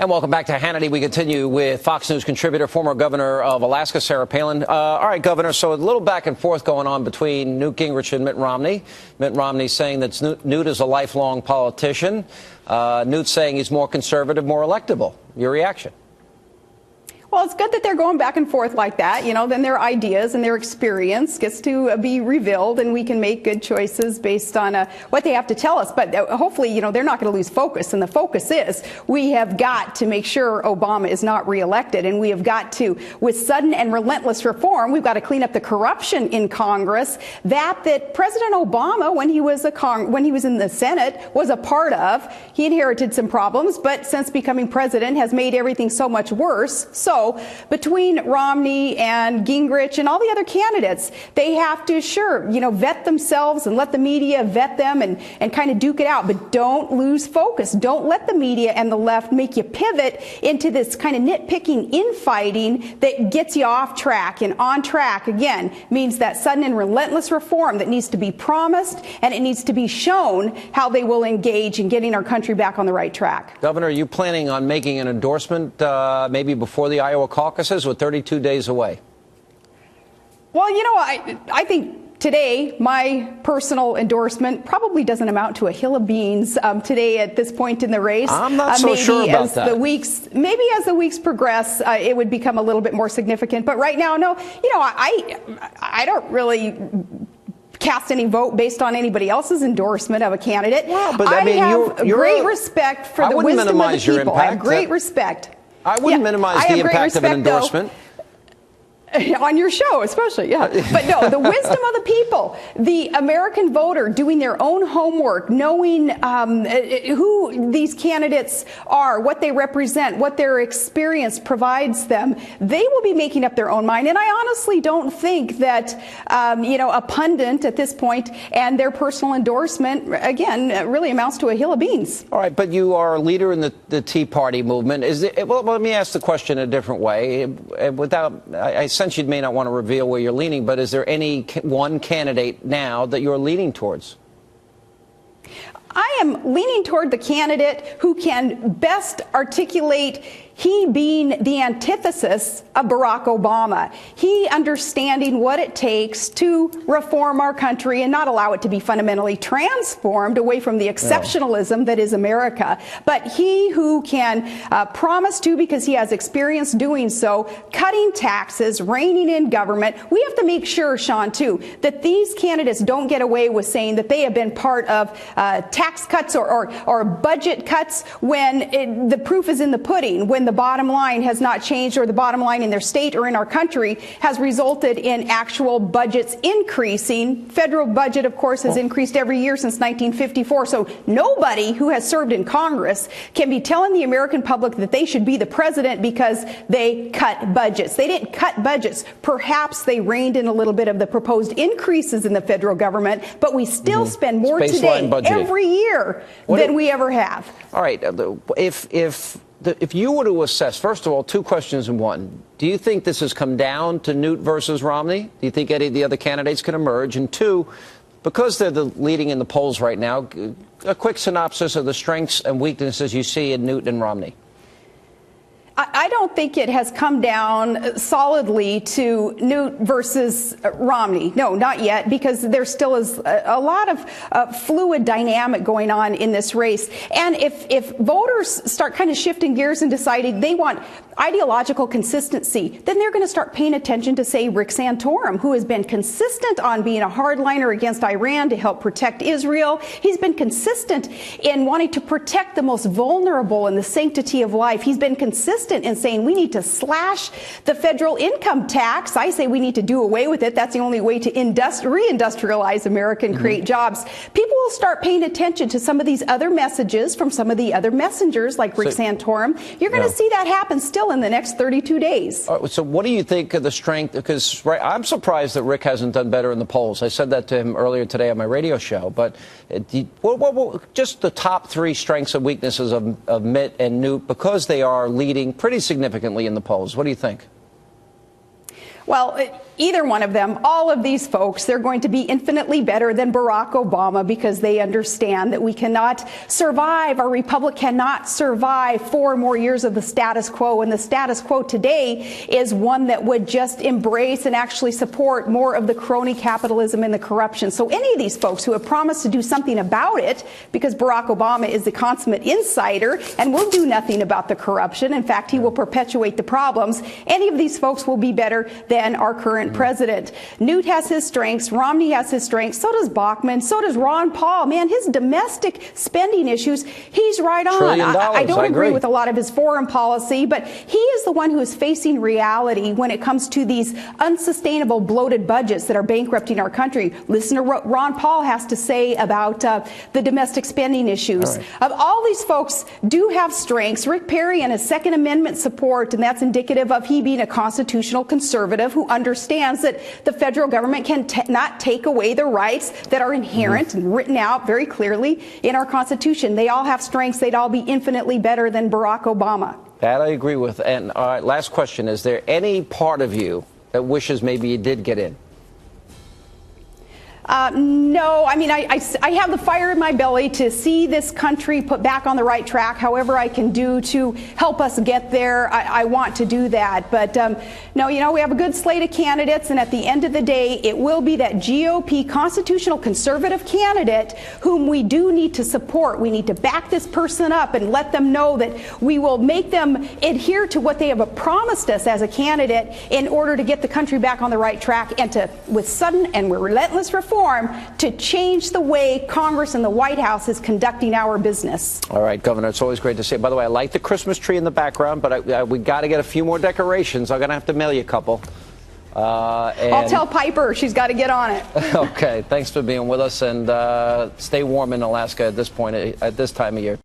And welcome back to Hannity. We continue with Fox News contributor, former governor of Alaska, Sarah Palin. All right, Governor, so a little back and forth going on between Newt Gingrich and Mitt Romney. Mitt Romney saying that Newt is a lifelong politician. Newt saying he's more conservative, more electable. Your reaction? Well, it's good that they're going back and forth like that. You know, then their ideas and their experience gets to be revealed, and we can make good choices based on what they have to tell us. But hopefully, you know, they're not going to lose focus. And the focus is we have got to make sure Obama is not reelected. And we have got to, with sudden and relentless reform, we've got to clean up the corruption in Congress that President Obama, when he was in the Senate, was a part of. He inherited some problems, but since becoming president has made everything so much worse. So between Romney and Gingrich and all the other candidates, they have to, vet themselves and let the media vet them and kind of duke it out. But don't lose focus. Don't let the media and the left make you pivot into this kind of nitpicking infighting that gets you off track. And on track, again, means that sudden and relentless reform that needs to be promised, and it needs to be shown how they will engage in getting our country back on the right track. Governor, are you planning on making an endorsement maybe before the Iowa caucuses, with 32 days away? Well, you know, I think today my personal endorsement probably doesn't amount to a hill of beans today at this point in the race. I'm not so sure about that. Maybe as the weeks progress, it would become a little bit more significant. But right now, no, you know, I don't really cast any vote based on anybody else's endorsement of a candidate. Well, but I mean, have great respect for the wisdom of the people. I have great respect. I wouldn't minimize the impact of an endorsement. On your show, especially, yeah. But no, the wisdom of the people, the American voter doing their own homework, knowing who these candidates are, what they represent, what their experience provides them, they will be making up their own mind. And I honestly don't think that, a pundit at this point and their personal endorsement, again, really amounts to a hill of beans. All right, but you are a leader in the Tea Party movement. Well, let me ask the question a different way. I sense you may not want to reveal where you're leaning, but is there any one candidate now that you're leaning towards? I am leaning toward the candidate who can best articulate he being the antithesis of Barack Obama. He understanding what it takes to reform our country and not allow it to be fundamentally transformed away from the exceptionalism that is America. But he who can promise to, because he has experience doing so, cutting taxes, reining in government. We have to make sure, Sean, too, that these candidates don't get away with saying that they have been part of tax cuts or budget cuts when the proof is in the pudding, when the bottom line has not changed, or the bottom line in their state or in our country has resulted in actual budgets increasing. Federal budget, of course, has increased every year since 1954. So nobody who has served in Congress can be telling the American public that they should be the president because they cut budgets. They didn't cut budgets. Perhaps they reined in a little bit of the proposed increases in the federal government, but we still spend more today every year than we ever have. All right. If you were to assess, first of all, two questions in one. Do you think this has come down to Newt versus Romney? Do you think any of the other candidates can emerge? And two, because they're the leading in the polls right now, a quick synopsis of the strengths and weaknesses you see in Newt and Romney. I don't think it has come down solidly to Newt versus Romney. No, not yet, because there still is a lot of fluid dynamic going on in this race. And if voters start kind of shifting gears and deciding they want ideological consistency, then they're going to start paying attention to, say, Rick Santorum, who has been consistent on being a hardliner against Iran to help protect Israel. He's been consistent in wanting to protect the most vulnerable and the sanctity of life. He's been consistent in saying we need to slash the federal income tax. I say we need to do away with it. That's the only way to reindustrialize America and create jobs. People will start paying attention to some of these other messages from some of the other messengers like Rick Santorum. You're going to see that happen still in the next 32 days. So what do you think of the strength? Because I'm surprised that Rick hasn't done better in the polls. I said that to him earlier today on my radio show. But just the top three strengths and weaknesses of Mitt and Newt, because they are leading pretty significantly in the polls. What do you think? Well, either one of them, all of these folks, they're going to be infinitely better than Barack Obama because they understand that we cannot survive, our republic cannot survive 4 more years of the status quo. And the status quo today is one that would just embrace and actually support more of the crony capitalism and the corruption. So any of these folks who have promised to do something about it, because Barack Obama is the consummate insider and will do nothing about the corruption, in fact, he will perpetuate the problems, any of these folks will be better than our current president. Newt has his strengths, Romney has his strengths, so does Bachmann, so does Ron Paul. Man, his domestic spending issues, he's right on. I don't agree with a lot of his foreign policy, but he is the one who is facing reality when it comes to these unsustainable, bloated budgets that are bankrupting our country. Listen to what Ron Paul has to say about the domestic spending issues. All these folks do have strengths. Rick Perry and his Second Amendment support, and that's indicative of he being a constitutional conservative who understands that the federal government can not take away the rights that are inherent and written out very clearly in our Constitution. They all have strengths. They'd all be infinitely better than Barack Obama. That I agree with. And all right, last question. Is there any part of you that wishes maybe you did get in? No, I mean, I have the fire in my belly to see this country put back on the right track. However I can do to help us get there, I want to do that. But no, you know, we have a good slate of candidates, and at the end of the day, it will be that GOP constitutional conservative candidate whom we do need to support. We need to back this person up and let them know that we will make them adhere to what they have promised us as a candidate in order to get the country back on the right track and to, with sudden and relentless reform, to change the way Congress and the White House is conducting our business. All right, Governor, it's always great to see you. By the way, I like the Christmas tree in the background, but we got to get a few more decorations. I'm going to have to mail you a couple. I'll tell Piper she's got to get on it. Okay, thanks for being with us, and stay warm in Alaska at this point, at this time of year.